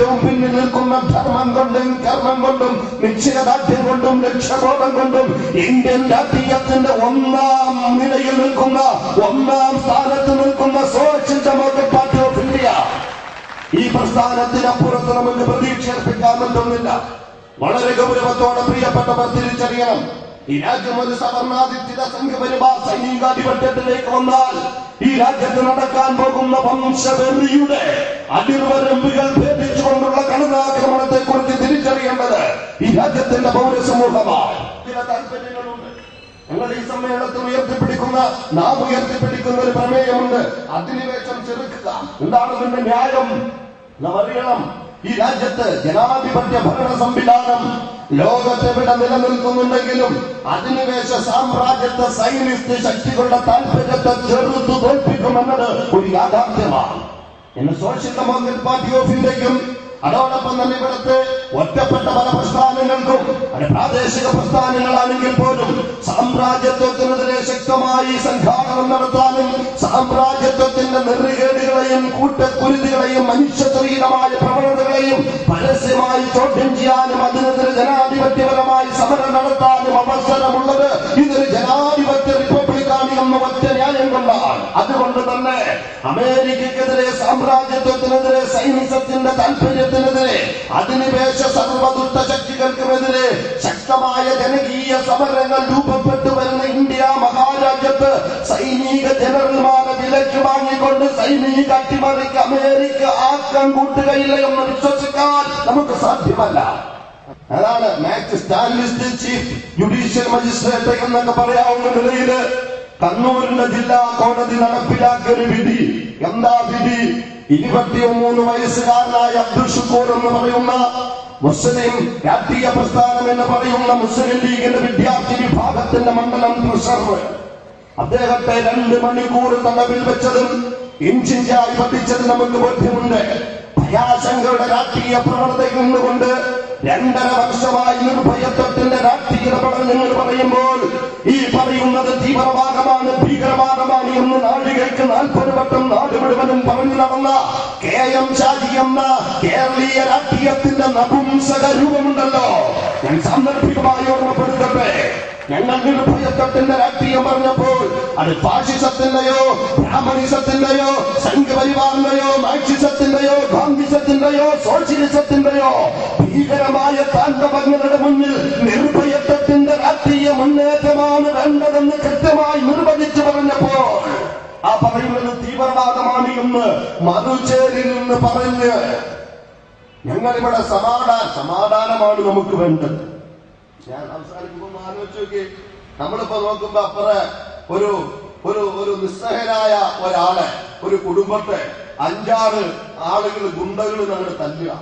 ഏറ്റവും പിന്നിൽ നിൽക്കുന്ന ധർമ്മം കൊണ്ടും കർമ്മം കൊണ്ടും നിശ്ചയദാർഢ്യം കൊണ്ടും ലക്ഷ്യബോധം കൊണ്ടും ഇന്ത്യൻ രാഷ്ട്രീയത്തിന്റെ ഒന്നാം നിലയിൽ നിൽക്കുന്ന, ഒന്നാം സ്ഥാനത്ത് നിൽക്കുന്ന social democratic party of India. ഈ പ്രസ്ഥാനത്തിനപ്പുറത്ത് നമുക്ക് പ്രതീക്ഷ അർപ്പിക്കാൻ പറ്റുന്നില്ല. വളരെ ഗൗരവത്തോടെ പ്രിയപ്പെട്ടവർ തിരിച്ചറിയണം, ഈ രാജ്യം ഒരു സവർണാധിഷ്ഠിത സംഘപരിവാർ സൈനികാധിപത്യത്തിലേക്ക് വന്നാൽ ഈ രാജ്യത്ത് നടക്കാൻ പോകുന്ന വംശവെറിയുടെ അതിർവരമ്പുകൾ ഭേദിച്ചുകൊണ്ടുള്ള കടന്നാക്രമണത്തെ കുറിച്ച് തിരിച്ചറിയേണ്ടത് ഈ രാജ്യത്തിന്റെ പൗരസമൂഹമാണ്. ചില താല്പര്യങ്ങളുണ്ട്. ഞങ്ങൾ ഈ സമ്മേളനത്തിൽ നാം ഉയർത്തിപ്പിടിക്കുന്ന ഒരു പ്രമേയമുണ്ട്, അധിനിവേശം ചെറുക്കുക. എന്താണ് ഇതിന്റെ ന്യായം? നാം അറിയണം, ഈ രാജ്യത്ത് ജനാധിപത്യ ഭരണ സംവിധാനം ലോകത്തെവിടെ നിലനിൽക്കുന്നുണ്ടെങ്കിലും അധിനിവേശ സാമ്രാജ്യത്തെ സൈനിസ്റ്റ് ശക്തികളുടെ താല്പര്യത്തെ ചെറുത്തു തോൽപ്പിക്കുമെന്നത് ഒരു യാഥാർത്ഥ്യമാണ്. ഇന്ന് സോഷ്യൽ ഡെമോക്രാറ്റിക് പാർട്ടി ഓഫ് ഇന്ത്യക്കും അതോടൊപ്പം തന്നെ ഇവിടുത്തെ ഒറ്റപ്പെട്ട പല പ്രസ്ഥാനങ്ങൾക്കും, അത് പ്രാദേശിക പ്രസ്ഥാനങ്ങളാണെങ്കിൽ പോലും സാമ്രാജ്യത്വത്തിനെതിരെ ശക്തമായി സംഘാടനം നടത്താനും സാമ്രാജ്യത്വത്തിന്റെ നെറുകേടുകളെയും കൂട്ടക്കുരുതികളെയും മനുഷ്യത്വഹീനമായ പ്രവണതകളെയും പരസ്യമായി ചോദ്യം ചെയ്യാനും അതിനെതിരെ ജനാധിപത്യപരമായി സമരം നടത്താനും അവസരമുള്ളത് ഇതൊരു ജനാധിപത്യ റിപ്പബ്ലിക്കാണ് എന്ന ഒറ്റ ന്യായം കൊണ്ടാണ്. അതുകൊണ്ട് തന്നെ അമേരിക്കക്കെതിരെ, സാമ്രാജ്യത്വത്തിനെതിരെ, സൈനിസത്തിന്റെ താല്പര്യത്തിനെതിരെ, അധിനിവേശ സർവദുഷ്ട ശക്തികൾക്കുമെതിരെ ശക്തമായ ജനകീയ സമരങ്ങൾ രൂപപ്പെട്ടു വരുന്ന ഇന്ത്യ മഹാരാജ്യത്ത് സൈനിക ജനറൽമാരെ വിലക്ക് വാങ്ങിക്കൊണ്ട് സൈനിക അട്ടിമറിക്ക് അമേരിക്ക ആക്കം കൂട്ടുകയില്ല എന്ന് വിശ്വസിക്കാൻ നമുക്ക് സാധ്യമല്ല. അതാണ് മാക്സ് സ്റ്റാലിസ്റ്റ് ചീഫ് ജുഡീഷ്യൽ മജിസ്ട്രേറ്റ് എന്നൊക്കെ പറയാവുന്ന നിലയിൽ കണ്ണൂരിന്റെ ജില്ലാ കോടതി നടപ്പിലാക്കിയ ഒരു വിധി. എന്താ വിധി? 23 വയസ്സുകാരനായ അബ്ദുൽ ഷുക്കൂർ എന്ന് പറയുന്ന മുസ്ലിം രാഷ്ട്രീയ പ്രസ്ഥാനം എന്ന് പറയുന്ന മുസ്ലിം ലീഗിന്റെ വിദ്യാർത്ഥി വിഭാഗത്തിന്റെ മണ്ഡലം ട്രഷറർ, അദ്ദേഹത്തെ 2 മണിക്കൂർ തടവിൽ വെച്ചതും ഇഞ്ചിഞ്ചായി പഠിച്ചത് നമുക്ക് ബോധ്യമുണ്ട്. ഭയാശങ്കയുടെ രാഷ്ട്രീയ പ്രവണതയിൽ നിന്നുകൊണ്ട് 2.5 വർഷമായി നിർഭയത്വത്തിന്റെ രാഷ്ട്രീയ പഠനങ്ങൾ പറയുമ്പോൾ ഈ പറയുന്നത് തീവ്രവാദമാണ്, ഭീകരവാദമാണ് എന്ന് നാഴികൾക്ക് 40 വട്ടം നാട് മുഴുവനും പറഞ്ഞു നടന്ന KM ഷാജി എന്ന കേരളീയ രാഷ്ട്രീയത്തിന്റെ നപുംസക രൂപമുണ്ടല്ലോ. ഞാൻ സാന്ദർഭികമായി ഓർമ്മപ്പെടുത്തട്ടെ, ഞങ്ങൾ നിർഭയത്വത്തിന്റെ രാഷ്ട്രീയം പറഞ്ഞപ്പോൾ അത് ഫാഷിസത്തിന്റെയോ ബ്രാഹ്മണിസത്തിന്റെയോ സംഘപരിവാറിന്റെയോ മാർക്സിസത്തിന്റെയോ ഗാന്ധിസത്തിന്റെയോ സോഷ്യലിസത്തിന്റെയോ ഭീകരമായ താണ്ഡവങ്ങളുടെ മുന്നിൽ നിർഭയത്വത്തിന്റെ രാഷ്ട്രീയ മുന്നേറ്റമാണ് വേണ്ടതെന്ന് കൃത്യമായി നിർവചിച്ചു പറഞ്ഞപ്പോൾ ആ പറയുന്നത് തീവ്രവാദമാണ് എന്ന് മധുചേരിൽ നിന്ന് പറഞ്ഞ് ഞങ്ങളിവിടെ സമാധാനമാണ് നമുക്ക് വേണ്ടത്. ഞാൻ അവസാനിക്കുമ്പോ ആലോചിച്ച് നോക്കി, നമ്മളിപ്പോ നോക്കുമ്പോ അപ്പുറ ഒരു നിസ്സഹരായ ഒരാളെ, ഒരു കുടുംബത്തെ 5-6 ആളുകൾ ഗുണ്ടകൾ ഞങ്ങൾ തല്ലുക.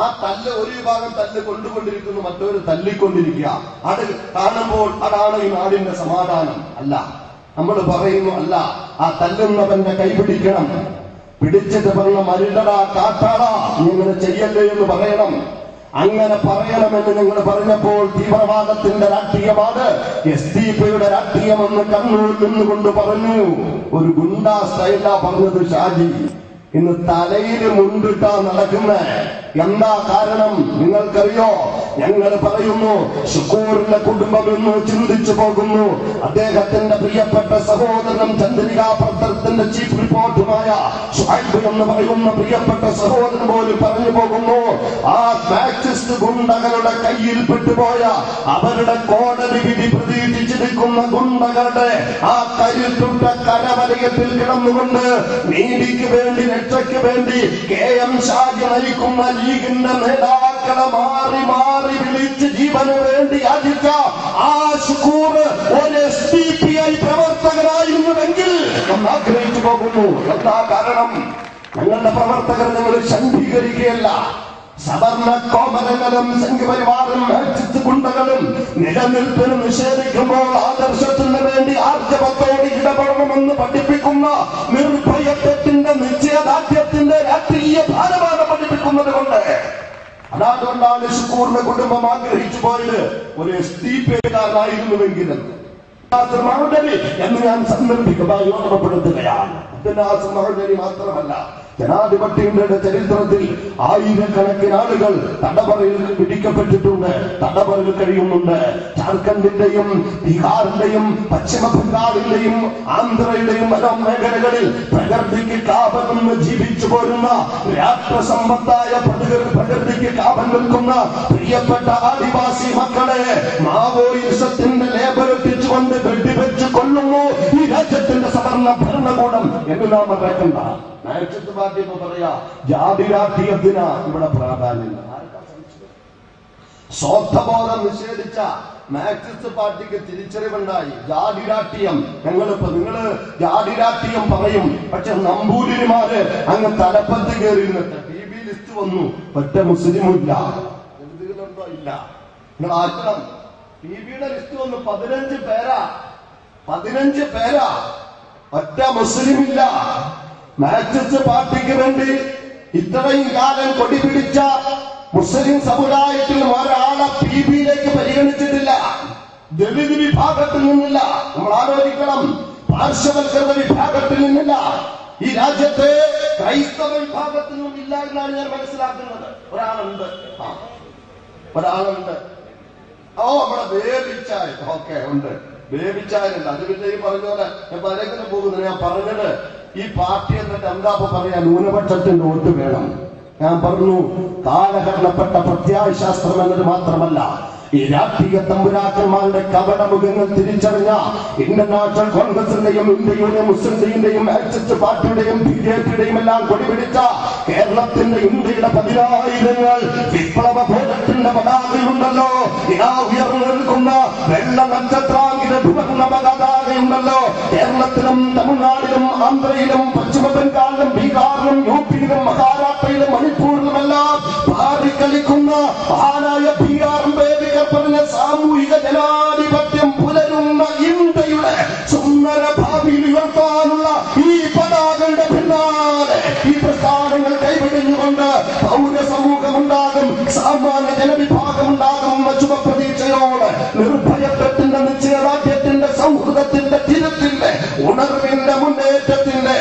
ആ തല്ല് ഒരു വിഭാഗം തല്ല് കൊണ്ടുകൊണ്ടിരിക്കുന്നു, മറ്റൊരു തല്ലിക്കൊണ്ടിരിക്കുക. അത് കാണുമ്പോൾ അതാണ് ഈ നാടിന്റെ സമാധാനം. അല്ല, നമ്മൾ പറയുന്നു അല്ല, ആ തല്ലുന്നവന്റെ കൈ പിടിക്കണം, പിടിച്ചിട്ട് പറഞ്ഞ മരുടടാ കാട്ടാടാ ഇങ്ങനെ ചെയ്യല്ലേ എന്ന് പറയണം. അങ്ങനെ പറയണമെന്ന് നിങ്ങൾ പറഞ്ഞപ്പോൾ തീവ്രവാദത്തിന്റെ രാഷ്ട്രീയമാണ് SDP-യുടെ രാഷ്ട്രീയമെന്ന് കണ്ണൂരിൽ നിന്നുകൊണ്ട് പറഞ്ഞു. ഒരു ഗുണ്ടാ സ്റ്റൈലാ പറഞ്ഞത് ഷാജി. ഇന്ന് തലയിൽ മുണ്ടിട്ടാ നടക്കുന്ന എന്താ കാരണം നിങ്ങൾക്കറിയോ? ഞങ്ങൾ പറയുന്നു ഷുക്കൂറിന്റെ കുടുംബം എന്ന് ചിന്തിച്ചു പോകുന്നു. അദ്ദേഹത്തിന്റെ പ്രിയപ്പെട്ട സഹോദരൻ ചന്ദ്രികാ പത്രത്തിന്റെ ചീഫ് റിപ്പോർട്ടുമായ ഷുഹൈബ് എന്ന് പറയുന്ന പ്രിയപ്പെട്ട സഹോദരൻ പോലും പറഞ്ഞു പോകുന്നു, ആ മാർക്സിസ്റ്റ് ഗുണ്ടകളുടെ കയ്യിൽ പെട്ടുപോയ, അവരുടെ കോടതി വിധി പ്രതീക്ഷിച്ചിരിക്കുന്ന ഗുണ്ടകളുടെ ആ കരുത്തുറ്റ കരവലയത്തിൽ കിടന്നുകൊണ്ട് നീതിക്ക് വേണ്ടി, രക്ഷയ്ക്ക് വേണ്ടി KM ഷാജി നയിക്കുന്ന ലീഗിന്റെ നേതാക്കളെ മാറി മാറി വിളിച്ച് ജീവന് വേണ്ടി യാചിച്ച ആ ഷുക്കൂർ ഒരു SDPI പ്രവർത്തകരായിരുന്നുവെങ്കിൽ എന്ന് ആഗ്രഹിച്ചു പോകുന്നു. എന്താ കാരണം? ഞങ്ങളുടെ പ്രവർത്തകർ ഞങ്ങൾ ശണ്ഡീകരിക്കുകയല്ല. സവർണ കോമരങ്ങളും സംഘപരിവാറും മാർക്സിസ്റ്റ് ഗുണ്ടകളും നിലനിൽപ്പിന് നിഷേധിക്കുമ്പോൾ ആദർശത്തിന് വേണ്ടി ആർജവത്തോട് ഇടപെടണമെന്ന് പഠിപ്പിക്കുന്ന നിർഭയത്വത്തിന്റെ നിശ്ചയദാർഢ്യത്തിന്റെ രാഷ്ട്രീയ ഭാരവാദം പഠിപ്പിക്കുന്നത് കൊണ്ട്, അതുകൊണ്ടാണ് ഷുക്കൂറിന്റെ കുടുംബം ആഗ്രഹിച്ചു പോയത് ഒരു SDP-കാരനായിരുന്നുവെങ്കിലും എന്ന് ഞാൻ സന്ദർഭികമായി ഓർമ്മപ്പെടുത്തുകയാണ്. മാത്രമല്ല, ജനാധിപത്യങ്ങളുടെ ചരിത്രത്തിൽ ആയിരക്കണക്കിന് ആളുകൾ തടവറയിൽ പിടിക്കപ്പെട്ടിട്ടുണ്ട്, തടവറയിൽ കഴിയുന്നുണ്ട്. ജാർഖണ്ഡിന്റെയും ബീഹാറിന്റെയും പശ്ചിമ ബംഗാളിന്റെയും ആന്ധ്രയുടെയും പല മേഖലകളിൽ പ്രകൃതിക്ക് കാപമെന്ന് ജീവിച്ചു പോരുന്ന രാഷ്ട്രസമ്പത്തായ പ്രകൃതിക്ക് കാപം നിൽക്കുന്ന പ്രിയപ്പെട്ട ആദിവാസി മക്കളെ മാവോയിസത്തിന്റെ ലേബലൊട്ടിച്ചുകൊണ്ട് വെടിവെച്ച് കൊല്ലുന്നു ഈ രാജ്യത്തിന്റെ സവർണ ഭരണകൂടം എന്ന് നാം മറക്കണ്ട. മാർക്സിസ്റ്റ് പാർട്ടി ഇപ്പൊ പറയാ ജാതി രാഷ്ട്രീയത്തിന് ഇവിടെ പ്രാധാന്യം. സ്വാർത്ഥബോധം നിഷേധിച്ച മാർക്സിസ്റ്റ് പാർട്ടിക്ക് തിരിച്ചറിവുണ്ടായി. ജാതി രാഷ്ട്രീയം നിങ്ങള് ജാതി രാഷ്ട്രീയം പറയും, പക്ഷെ നമ്പൂതിരിമാര് അങ്ങ് തലപ്പത്ത് കയറി നിന്നിട്ട് PB ലിസ്റ്റ് വന്നു, ഒറ്റ മുസ്ലിമും ഇല്ല. എന്തുകൊണ്ടോ ഇല്ല, നിങ്ങൾ ആക്കണം. PBയുടെ ലിസ്റ്റ് വന്നു, 15 പേരാ, ഒറ്റ മുസ്ലിം ഇല്ല. മാർക്സിസ്റ്റ് പാർട്ടിക്ക് വേണ്ടി ഇത്രയും കാലം കൊടിപിടിച്ച മുസ്ലിം സമുദായത്തിൽ ഒരാളെ PBയിലേക്ക് പരിഗണിച്ചിട്ടില്ല. ദളിത് വിഭാഗത്തിൽ നിന്നില്ല, നമ്മൾ ആലോചിക്കണം. പാർശ്വവൽക്കൃത വിഭാഗത്തിൽ നിന്നില്ല, ഈ രാജ്യത്തെ ക്രൈസ്തവ വിഭാഗത്തിൽ നിന്നും ഇല്ല എന്നാണ് ഞാൻ മനസ്സിലാക്കുന്നത്. ഒരാളുണ്ട്. നമ്മുടെ ബേബിച്ചായ ഓക്കെ ഉണ്ട്, ബേബിച്ചായല്ല. അത് പിന്നെ ഈ പറഞ്ഞ പോലെ ഞാൻ പലങ്ങനെ പോകുന്നത്. ഞാൻ പറഞ്ഞത് ഈ പാർട്ടി എന്നിട്ട് എന്താ പറയാ, ന്യൂനപക്ഷത്തിന്റെ വോട്ട് വേണം. ഞാൻ പറഞ്ഞു കാലഹരണപ്പെട്ട പ്രത്യാശാസ്ത്രം എന്നത് മാത്രമല്ല, ഈ രാഷ്ട്രീയ തമ്പുരാക്കന്മാരുടെ കപടമുഖങ്ങൾ തിരിച്ചറിഞ്ഞ ഇന്ത്യൻ നാഷണൽ കോൺഗ്രസിന്റെയും ഇന്ത്യയുടെ മുസ്ലിം ലീഗിന്റെയും മാർക്സിസ്റ്റ് പാർട്ടിയുടെയും BJPയുടെയും എല്ലാം കൊടിപിടിച്ച കേരളത്തിന്റെ ഇന്ത്യയുടെ 10,000 വിപ്ലവ ബോധത്തിന്റെ പതാകയുണ്ടല്ലോ, ഉയർന്നു നിൽക്കുന്ന വെള്ള നക്ഷത്രാങ്കിന്റെ ഭുവർണ്ണ പതാകയുണ്ടല്ലോ. കേരളത്തിലും തമിഴ്നാടിലും ആന്ധ്രയിലും പശ്ചിമ ബംഗാളിലും ബീഹാറിലും UPയിലും മഹാരാഷ്ട്രയിലും മണിപ്പൂരിലുമെല്ലാം പാടിക്കളിക്കുന്ന മഹാനായ BR അംബേദ്കർ പറഞ്ഞ സാമൂഹിക ജനാധിപത്യം പുലരുന്ന ഇന്ത്യയുടെ സുന്ദര ഭാവിയിൽ ഉയർത്താനുള്ള ഈ പതാകയുടെ പിന്നാലെ ഈ പ്രസ്ഥാനങ്ങൾ കൈവിടിഞ്ഞുകൊണ്ട് പൗരസമൂഹമുണ്ടാകും, സാമാന്യ ജനവിഭാഗമുണ്ടാകും എന്ന ശുഭപ്രതീക്ഷയോടെ നിർഭയത്വത്തിന്റെ നിശ്ചയദാർഢ്യത്തിന്റെ സൗഹൃദത്തിന്റെ തിരുത്തിന്റെ ഉണർവിന്റെ മുന്നേറ്റത്തിന്റെ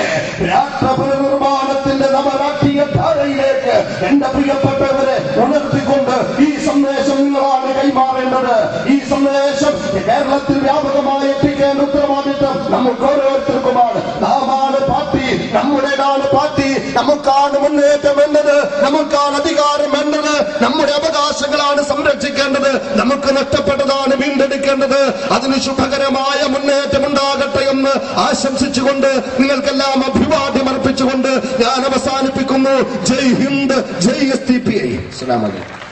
രാഷ്ട്രപുനർനിർമ്മാണത്തിന്റെ നവരാഷ്ട്രീയ ധാരയിലേക്ക് എന്റെ പ്രിയപ്പെട്ടവരെ ഉണർത്തിക്കൊണ്ട് ഈ സന്ദേശം നിങ്ങളാണ് കൈമാറേണ്ടത്. ഈ സന്ദേശം കേരളത്തിൽ വ്യാപകമായി എത്തിക്കേണ്ട ഉത്തരവാദിത്വം നമുക്ക് ഓരോരുത്തർക്കുമാണ്. നാമാണ് പാർട്ടി, നമ്മുടേതാണ് പാർട്ടി, നമുക്കാണ് മുന്നേറ്റം വേണ്ടത്, നമുക്കാണ് അധികാരം വേണ്ടത്, നമ്മുടെ അവകാശങ്ങളാണ് സംരക്ഷിക്കേണ്ടത്, നമുക്ക് നഷ്ടപ്പെട്ടതാണ് വീണ്ടെടുക്കേണ്ടത്. അതിന് ശുഭകരമായ മുന്നേറ്റം ഉണ്ടാകട്ടെ എന്ന് ആശംസിച്ചുകൊണ്ട് നിങ്ങൾക്കെല്ലാം അഭിവാദ്യം അർപ്പിച്ചുകൊണ്ട് ഞാൻ അവസാനിപ്പിക്കുന്നു. ജയ് ഹിന്ദ്, ജയ് SDPI. അസ്സലാമു അലൈക്കും.